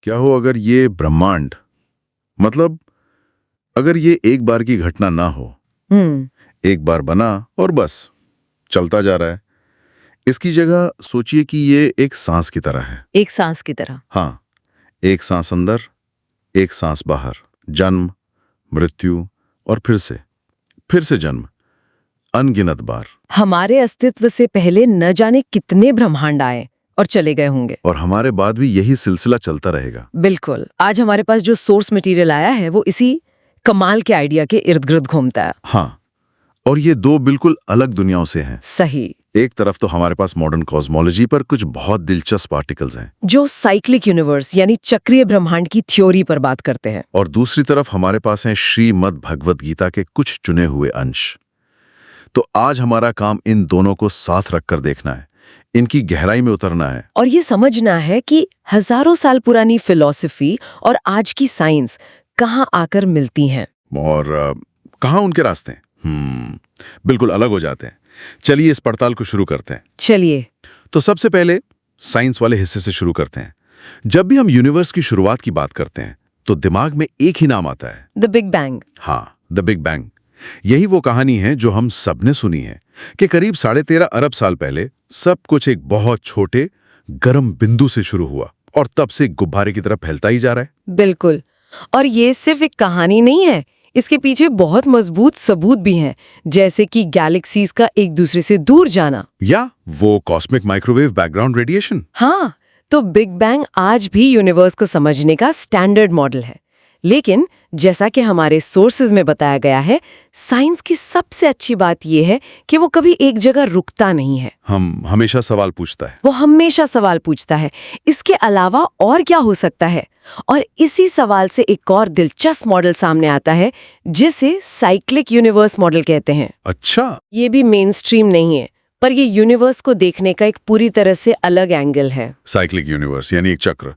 क्या हो अगर ये ब्रह्मांड, मतलब अगर ये एक बार की घटना ना हो, एक बार बना और बस चलता जा रहा है। इसकी जगह सोचिए कि ये एक सांस की तरह है। एक सांस की तरह। हाँ, एक सांस अंदर, एक सांस बाहर, जन्म, मृत्यु और फिर से जन्म, अनगिनत बार। हमारे अस्तित्व से पहले न जाने कितने ब्रह्मांड आए और चले गए होंगे। और हमारे बाद भी यही सिलसिला चलता रहेगा। बिल्कुल। आज हमारे पास जो सोर्स मटेरियल आया है वो इसी कमाल के आइडिया के इर्द गिर्द घूमता है। हाँ, और ये दो बिल्कुल अलग दुनियाओं से हैं। सही। एक तरफ तो हमारे पास मॉडर्न कॉस्मोलॉजी पर कुछ बहुत दिलचस्प आर्टिकल्स हैं, जो साइक्लिक यूनिवर्स यानी चक्रीय ब्रह्मांड की थ्योरी पर बात करते हैं। और दूसरी तरफ हमारे पास हैं श्रीमद् भगवद गीता के कुछ चुने हुए अंश। तो आज हमारा काम इन दोनों को साथ रखकर देखना है, इनकी गहराई में उतरना है और ये समझना है कि हजारों साल पुरानी फिलॉसफी और आज की साइंस कहाँ आकर मिलती हैं। और कहाँ उनके रास्ते बिल्कुल अलग हो जाते हैं। चलिए इस पड़ताल को शुरू करते हैं। चलिए। तो सबसे पहले साइंस वाले हिस्से से शुरू करते हैं। जब भी हम यूनिवर्स की शुरुआत की बात करते हैं तो दिमाग में एक ही नाम आता है, द बिग बैंग। हाँ, द बिग बैंग। यही वो कहानी है जो हम सबने सुनी है कि करीब 13.5 अरब साल पहले सब कुछ एक बहुत छोटे गर्म बिंदु से शुरू हुआ और तब से गुब्बारे की तरफ फैलता ही जा रहा है। बिल्कुल। और ये सिर्फ एक कहानी नहीं है, इसके पीछे बहुत मजबूत सबूत भी हैं, जैसे कि गैलेक्सीज का एक दूसरे से दूर जाना या वो कॉस्मिक माइक्रोवेव बैकग्राउंड रेडिएशन। हाँ, तो बिग बैंग आज भी यूनिवर्स को समझने का स्टैंडर्ड मॉडल है। लेकिन जैसा कि हमारे सोर्सेज में बताया गया है, साइंस की सबसे अच्छी बात यह है कि वो कभी एक जगह रुकता नहीं है। हम हमेशा सवाल पूछता है। वो हमेशा सवाल पूछता है, इसके अलावा और क्या हो सकता है? और इसी सवाल से एक और दिलचस्प मॉडल सामने आता है जिसे साइक्लिक यूनिवर्स मॉडल कहते हैं। अच्छा, ये भी मेन स्ट्रीम नहीं है, पर ये यूनिवर्स को देखने का एक पूरी तरह से अलग एंगल है। साइक्लिक यूनिवर्स यानी एक चक्र।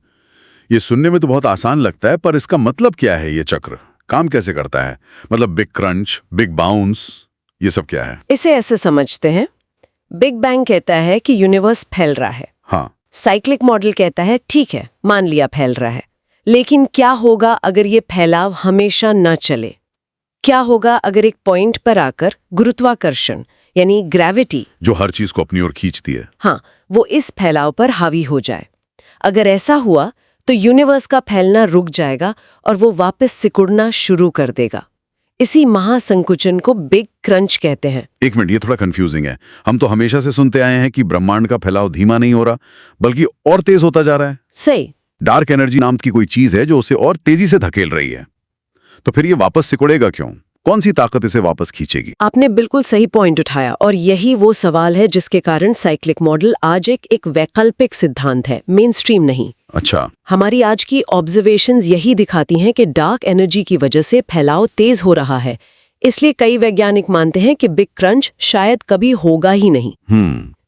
ये सुनने में तो बहुत आसान लगता है, पर इसका मतलब क्या है? ये चक्र काम कैसे करता है? मतलब बिग क्रंच, बिग बाउंस, ये सब क्या है? इसे ऐसे समझते हैं, बिग बैंग कहता है कि यूनिवर्स फैल रहा है। हाँ, साइक्लिक मॉडल कहता है ठीक है, मान लिया फैल रहा है, लेकिन क्या होगा अगर ये फैलाव हमेशा न चले? क्या होगा अगर एक पॉइंट पर आकर गुरुत्वाकर्षण यानी ग्रेविटी, जो हर चीज को अपनी ओर खींचती है, हाँ, वो इस फैलाव पर हावी हो जाए? अगर ऐसा हुआ तो यूनिवर्स का फैलना रुक जाएगा और वो वापस सिकुड़ना शुरू कर देगा। इसी महासंकुचन को बिग क्रंच कहते हैं। एक मिनट, ये थोड़ा कंफ्यूजिंग है। हम तो हमेशा से सुनते आए हैं कि ब्रह्मांड का फैलाव धीमा नहीं हो रहा, बल्कि और तेज होता जा रहा है। सही। डार्क एनर्जी नाम की कोई चीज है जो उसे और तेजी से धकेल रही है। तो फिर ये वापस सिकुड़ेगा क्यों? कौन सी ताकत इसे वापस खींचेगी? आपने बिल्कुल सही पॉइंट उठाया, और यही वो सवाल है जिसके कारण साइक्लिक मॉडल आज एक वैकल्पिक सिद्धांत है, मेन स्ट्रीम नहीं। अच्छा, हमारी आज की ऑब्जर्वेशंस यही दिखाती हैं कि डार्क एनर्जी की वजह से फैलाव तेज हो रहा है। इसलिए कई वैज्ञानिक मानते हैं कि बिग क्रंच शायद कभी होगा ही नहीं।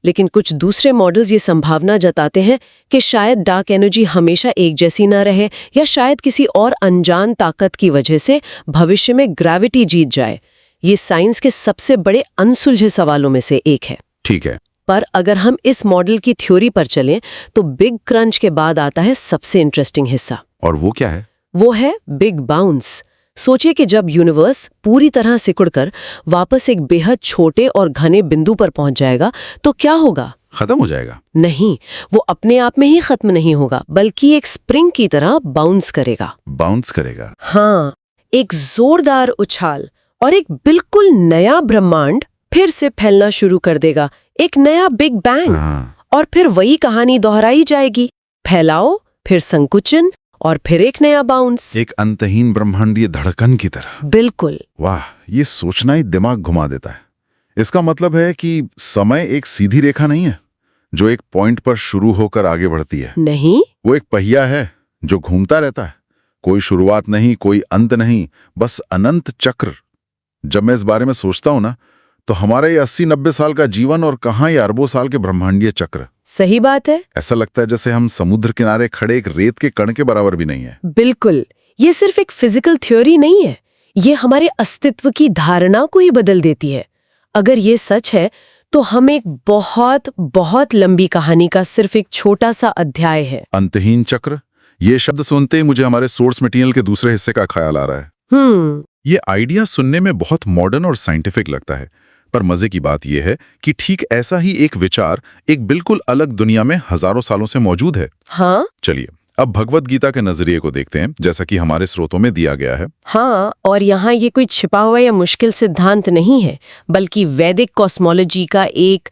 लेकिन कुछ दूसरे मॉडल्स ये संभावना जताते हैं कि शायद डार्क एनर्जी हमेशा एक जैसी ना रहे, या शायद किसी और अनजान ताकत की वजह से भविष्य में ग्रेविटी जीत जाए। ये साइंस के सबसे बड़े अनसुलझे सवालों में से एक है। ठीक है। पर अगर हम इस मॉडल की थ्योरी पर चलें तो बिग क्रंच के बाद आता है सबसे इंटरेस्टिंग हिस्सा। और वो क्या है? वो है बिग बाउंस। सोचिए कि जब यूनिवर्स पूरी तरह सिकुड़कर वापस एक बेहद छोटे और घने बिंदु पर पहुंच जाएगा तो क्या होगा? खत्म हो जाएगा? नहीं, वो अपने आप में ही खत्म नहीं होगा, बल्कि एक स्प्रिंग की तरह बाउंस करेगा। बाउंस करेगा? हाँ, एक जोरदार उछाल, और एक बिल्कुल नया ब्रह्मांड फिर से फैलना शुरू कर देगा, एक नया बिग बैंग। और फिर वही कहानी दोहराई जाएगी, फैलाओ, फिर संकुचन, और फिर एक नया बाउंस। एक अंतहीन ब्रह्मांडीय धड़कन की तरह। बिल्कुल। वाह, ये सोचना ही दिमाग घुमा देता है। इसका मतलब है कि समय एक सीधी रेखा नहीं है जो एक पॉइंट पर शुरू होकर आगे बढ़ती है। नहीं, वो एक पहिया है जो घूमता रहता है। कोई शुरुआत नहीं, कोई अंत नहीं, बस अनंत चक्र। जब मैं इस बारे में सोचता हूं ना, तो हमारा ये 80-90 साल का जीवन और कहां ये अरबों साल के ब्रह्मांडीय चक्र। सही बात है। ऐसा लगता है जैसे हम समुद्र किनारे खड़े एक रेत के कण के बराबर भी नहीं है। बिल्कुल। ये सिर्फ एक फिजिकल थ्योरी नहीं है, ये हमारे अस्तित्व की धारणा को ही बदल देती है। अगर ये सच है तो हम एक बहुत बहुत लंबी कहानी का सिर्फ एक छोटा सा अध्याय है। अंतहीन चक्र ये शब्द सुनते ही मुझे हमारे सोर्स मटेरियल के दूसरे हिस्से का ख्याल आ रहा है। ये आइडिया सुनने में बहुत मॉडर्न और साइंटिफिक लगता है, पर मजे की बात यह है कि ठीक ऐसा ही एक विचार एक बिल्कुल अलग दुनिया में हजारों सालों से मौजूद है। हाँ? चलिए अब भगवत गीता के नजरिए को देखते हैं, जैसा कि हमारे स्रोतों में दिया गया है। हाँ, और यहाँ ये कोई छिपा हुआ या मुश्किल सिद्धांत नहीं है, बल्कि वैदिक कॉस्मोलॉजी का एक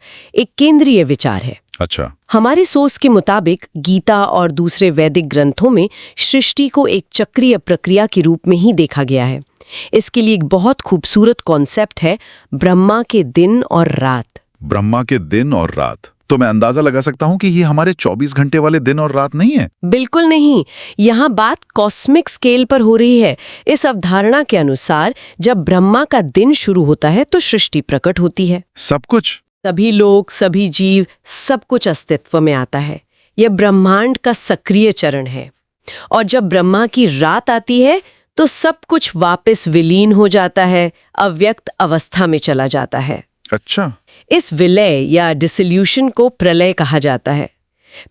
केंद्रीय विचार है। अच्छा। हमारे सोर्स के मुताबिक गीता और दूसरे वैदिक ग्रंथों में सृष्टि को एक चक्रीय प्रक्रिया के रूप में ही देखा गया है। इसके लिए एक बहुत खूबसूरत कॉन्सेप्ट है, ब्रह्मा के दिन और रात। ब्रह्मा के दिन और रात, तो मैं अंदाजा लगा सकता हूँ कि ये हमारे 24 घंटे वाले दिन और रात नहीं है। बिल्कुल नहीं, यहाँ बात कॉस्मिक स्केल पर हो रही है। इस अवधारणा के अनुसार जब ब्रह्मा का दिन शुरू होता है तो सृष्टि प्रकट होती है। सब कुछ, सभी लोग, सभी जीव, सब कुछ अस्तित्व में आता है। यह ब्रह्मांड का सक्रिय चरण है। और जब ब्रह्मा की रात आती है तो सब कुछ वापस विलीन हो जाता है, अव्यक्त अवस्था में चला जाता है। अच्छा। इस विलय या डिसोल्यूशन को प्रलय कहा जाता है।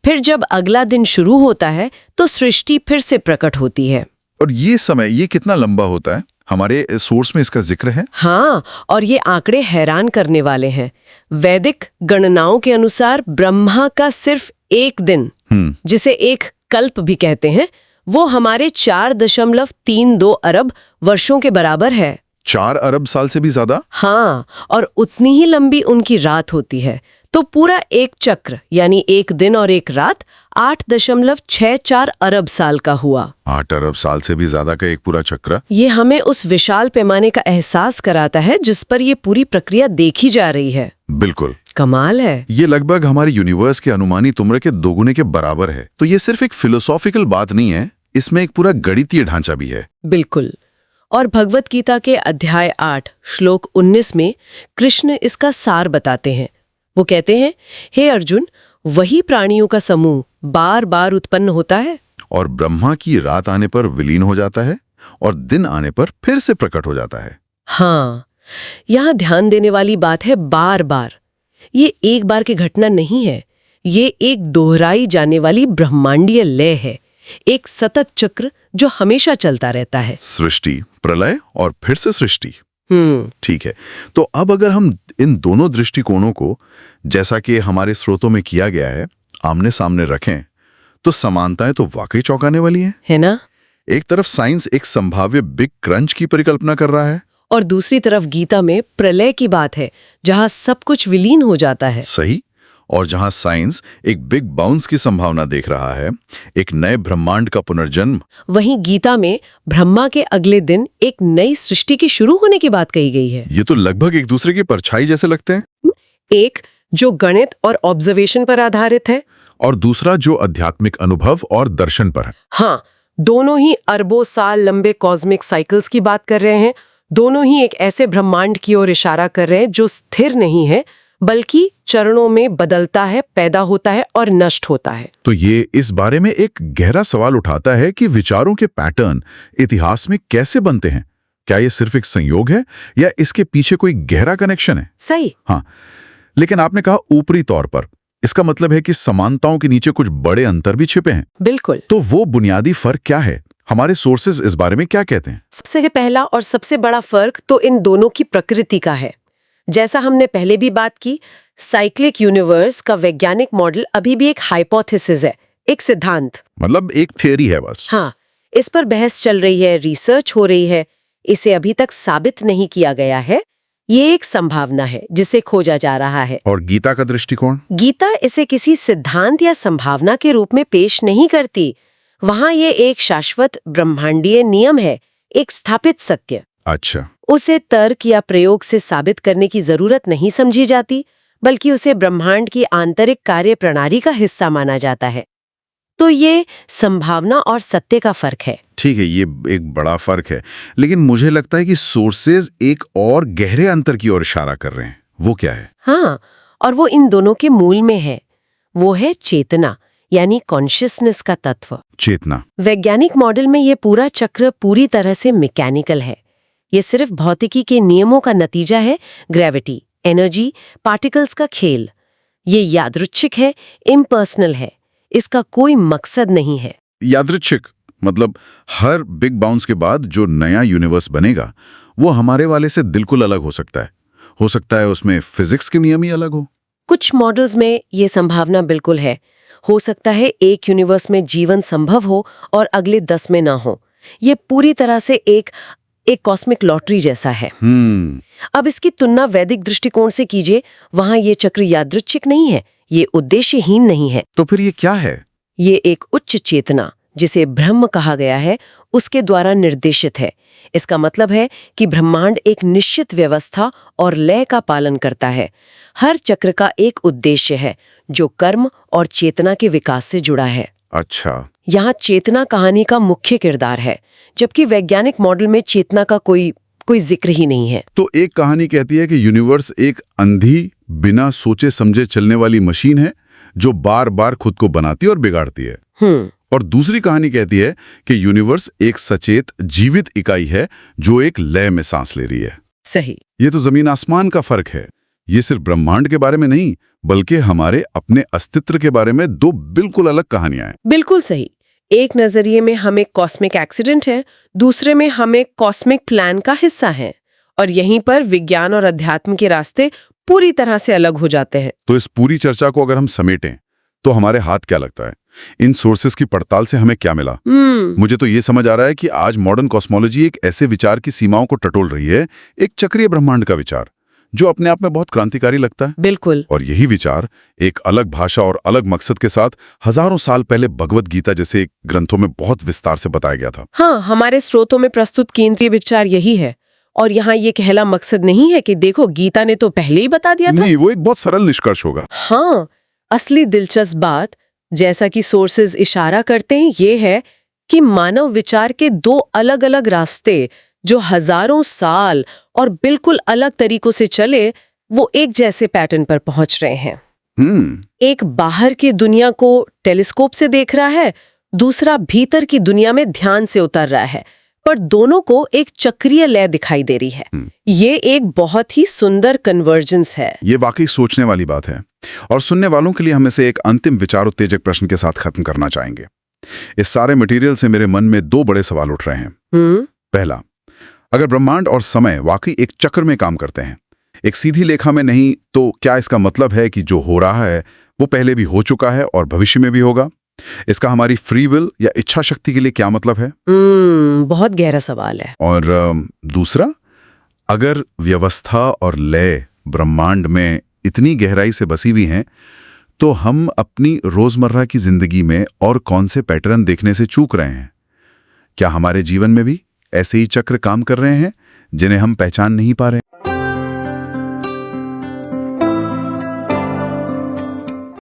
फिर जब अगला दिन शुरू होता है तो सृष्टि फिर से प्रकट होती है। और ये समय ये कितना लंबा होता है? हमारे सोर्स में इसका जिक्र है? हाँ, और ये आंकड़े हैरान करने वाले हैं। वैदिक गणनाओं के अनुसार ब्रह्मा का सिर्फ एक दिन, जिसे एक कल्प भी कहते हैं, वो हमारे 4.32 अरब वर्षों के बराबर है। 4 अरब साल से भी ज्यादा? हाँ, और उतनी ही लंबी उनकी रात होती है। तो पूरा एक चक्र, यानी एक दिन और एक रात, 8.64 अरब साल का हुआ। 8 अरब साल से भी ज्यादा का एक पूरा चक्र। ये हमें उस विशाल पैमाने का एहसास कराता है जिस पर ये पूरी प्रक्रिया देखी जा रही है। बिल्कुल कमाल है। ये लगभग हमारे यूनिवर्स के अनुमानित उम्र के दोगुने के बराबर है। तो ये सिर्फ एक फिलोसॉफिकल बात नहीं है, इसमें एक पूरा गणितीय ढांचा भी है। बिल्कुल। और भगवत गीता के अध्याय 8 श्लोक 19 में कृष्ण इसका सार बताते हैं। वो कहते हैं, हे अर्जुन, वही प्राणियों का समूह बार बार उत्पन्न होता है और ब्रह्मा की रात आने पर विलीन हो जाता है और दिन आने पर फिर से प्रकट हो जाता है। हाँ, यहाँ ध्यान देने वाली बात है बार बार। ये एक बार की घटना नहीं है, ये एक दोहराई जाने वाली ब्रह्मांडीय लय है, एक सतत चक्र जो हमेशा चलता रहता है। सृष्टि, प्रलय और फिर से सृष्टि। ठीक है, तो अब अगर हम इन दोनों दृष्टिकोणों को, जैसा कि हमारे स्रोतों में किया गया है, आमने सामने रखें तो समानताएं तो वाकई चौंकाने वाली हैं, है ना? एक तरफ साइंस एक संभाव्य बिग क्रंच की परिकल्पना कर रहा है और दूसरी तरफ गीता में प्रलय की बात है, जहां सब कुछ विलीन हो जाता है। सही। और जहां साइंस एक बिग बाउंस की संभावना देख रहा है, एक नए ब्रह्मांड का पुनर्जन्म, वहीं गीता में ब्रह्मा के अगले दिन एक नई सृष्टि की शुरू होने की बात कही गई है। ये तो लगभग एक दूसरे की परछाई जैसे लगते हैं। एक जो गणित और ऑब्जर्वेशन पर आधारित है, और दूसरा जो आध्यात्मिक अनुभव और दर्शन पर है। हाँ, दोनों ही अरबों साल लंबे कॉस्मिक साइकिल्स की बात कर रहे हैं। दोनों ही एक ऐसे ब्रह्मांड की ओर इशारा कर रहे हैं जो स्थिर नहीं है, बल्कि चरणों में बदलता है, पैदा होता है और नष्ट होता है। तो ये इस बारे में एक गहरा सवाल उठाता है कि विचारों के पैटर्न इतिहास में कैसे बनते हैं। क्या ये सिर्फ एक संयोग है या इसके पीछे कोई गहरा कनेक्शन है? सही। हाँ, लेकिन आपने कहा ऊपरी तौर पर, इसका मतलब है कि समानताओं के नीचे कुछ बड़े अंतर भी छिपे हैं। बिल्कुल। तो वो बुनियादी फर्क क्या है? हमारे सोर्सेज इस बारे में क्या कहते हैं? सबसे पहला और सबसे बड़ा फर्क तो इन दोनों की प्रकृति का है। जैसा हमने पहले भी बात की, साइक्लिक यूनिवर्स का वैज्ञानिक मॉडल अभी भी एक हाइपोथेसिस है, एक सिद्धांत, मतलब एक थियरी है बस। हाँ, इस पर बहस चल रही है, रिसर्च हो रही है, इसे अभी तक साबित नहीं किया गया है। ये एक संभावना है जिसे खोजा जा रहा है। और गीता का दृष्टिकोण? गीता इसे किसी सिद्धांत या संभावना के रूप में पेश नहीं करती। वहां ये एक शाश्वत ब्रह्मांडीय नियम है, एक स्थापित सत्य। अच्छा। उसे तर्क या प्रयोग से साबित करने की जरूरत नहीं समझी जाती, बल्कि उसे ब्रह्मांड की आंतरिक कार्य प्रणाली का हिस्सा माना जाता है। तो ये संभावना और सत्य का फर्क है। ठीक है, ये एक बड़ा फर्क है, लेकिन मुझे लगता है कि सोर्सेज एक और गहरे अंतर की ओर इशारा कर रहे हैं। वो क्या है? हाँ, और वो इन दोनों के मूल में है। वो है चेतना, यानी कॉन्शियसनेस का तत्व। चेतना। वैज्ञानिक मॉडल में ये पूरा चक्र पूरी तरह से मैकेनिकल है। ये सिर्फ भौतिकी के नियमों का नतीजा है, ग्रेविटी, एनर्जी, पार्टिकल्स का खेल। ये यादृच्छिक है, इम्पर्सनल है, इसका कोई मकसद नहीं है। यादृच्छिक, मतलब हर बिग बाउंस के बाद जो नया यूनिवर्स बनेगा वो हमारे वाले से बिल्कुल अलग हो सकता है। हो सकता है उसमें फिजिक्स के नियम ही अलग हो। कुछ मॉडल्स में ये संभावना बिल्कुल है। हो सकता है एक यूनिवर्स में जीवन संभव हो और अगले 10 में ना हो। ये पूरी तरह से एक कॉस्मिक लॉटरी जैसा है। अब इसकी तुलना वैदिक दृष्टिकोण से कीजिए, वहां ये चक्र यादृच्छिक नहीं है, ये उद्देश्यहीन नहीं है। तो फिर ये क्या है? ये एक उच्च चेतना, जिसे ब्रह्म कहा गया है, उसके द्वारा निर्देशित है। इसका मतलब है कि ब्रह्मांड एक निश्चित व्यवस्था और लय का पालन करता है। हर चक्र का एक उद्देश्य है जो कर्म और चेतना के विकास से जुड़ा है। अच्छा, यहाँ चेतना कहानी का मुख्य किरदार है, जबकि वैज्ञानिक मॉडल में चेतना का कोई जिक्र ही नहीं है। तो एक कहानी कहती है कि यूनिवर्स एक अंधी, बिना सोचे समझे चलने वाली मशीन है जो बार बार खुद को बनाती और बिगाड़ती है। और दूसरी कहानी कहती है कि यूनिवर्स एक सचेत, जीवित इकाई है जो एक लय में सांस ले रही है। सही। ये तो जमीन आसमान का फर्क है। ये सिर्फ ब्रह्मांड के बारे में नहीं, बल्कि हमारे अपने अस्तित्व के बारे में दो बिल्कुल अलग कहानियां हैं। बिल्कुल सही। एक नजरिए में हम एक कॉस्मिक एक्सीडेंट है, दूसरे में हम एक कॉस्मिक प्लान का हिस्सा हैं। और यहीं पर विज्ञान और अध्यात्म के रास्ते पूरी तरह से अलग हो जाते हैं। तो इस पूरी चर्चा को अगर हम समेटें तो हमारे हाथ क्या लगता है? इन सोर्सेस की पड़ताल से हमें क्या मिला? मुझे तो ये समझ आ रहा है कि आज मॉडर्न कॉस्मोलॉजी एक ऐसे विचार की सीमाओं को टटोल रही है, एक चक्रीय ब्रह्मांड का विचार, जो अपने आप में बहुत क्रांतिकारी लगता है। बिल्कुल। और यही विचार एक अलग भाषा और अलग मकसद के साथ हजारों साल पहले भगवत गीता जैसे ग्रंथों में बहुत विस्तार से बताया गया था। हाँ, हमारे स्रोतों में प्रस्तुत केंद्रीय विचार यही है। और यहाँ ये कहला मकसद नहीं है कि देखो गीता ने तो पहले ही बता दिया था। नहीं, वो एक बहुत सरल निष्कर्ष होगा। हाँ, असली दिलचस्प बात, जैसा कि सोर्सेज इशारा करते हैं, ये है कि मानव विचार के दो अलग अलग रास्ते जो हजारों साल और बिल्कुल अलग तरीकों से चले, वो एक जैसे पैटर्न पर पहुंच रहे हैं। एक बाहर की दुनिया को टेलीस्कोप से देख रहा है, दूसरा भीतर की दुनिया में ध्यान से उतर रहा है, पर दोनों को एक चक्रीय लय दिखाई दे रही है। ये एक बहुत ही सुंदर कन्वर्जेंस है। ये वाकई सोचने वाली बात है। और सुनने वालों के लिए हम इसे एक अंतिम विचार उत्तेजक प्रश्न के साथ खत्म करना चाहेंगे। इस सारे मटेरियल से मेरे मन में दो बड़े सवाल उठ रहे हैं। पहला, अगर ब्रह्मांड और समय वाकई एक चक्र में काम करते हैं, एक सीधी लेखा में नहीं, तो क्या इसका मतलब है कि जो हो रहा है वो पहले भी हो चुका है और भविष्य में भी होगा? इसका हमारी फ्री विल या इच्छा शक्ति के लिए क्या मतलब है? बहुत गहरा सवाल है। और दूसरा, अगर व्यवस्था और लय ब्रह्मांड में इतनी गहराई से बसी हुई हैं, तो हम अपनी रोजमर्रा की जिंदगी में और कौन से पैटर्न देखने से चूक रहे हैं? क्या हमारे जीवन में भी ऐसे ही चक्र काम कर रहे हैं जिन्हें हम पहचान नहीं पा रहे?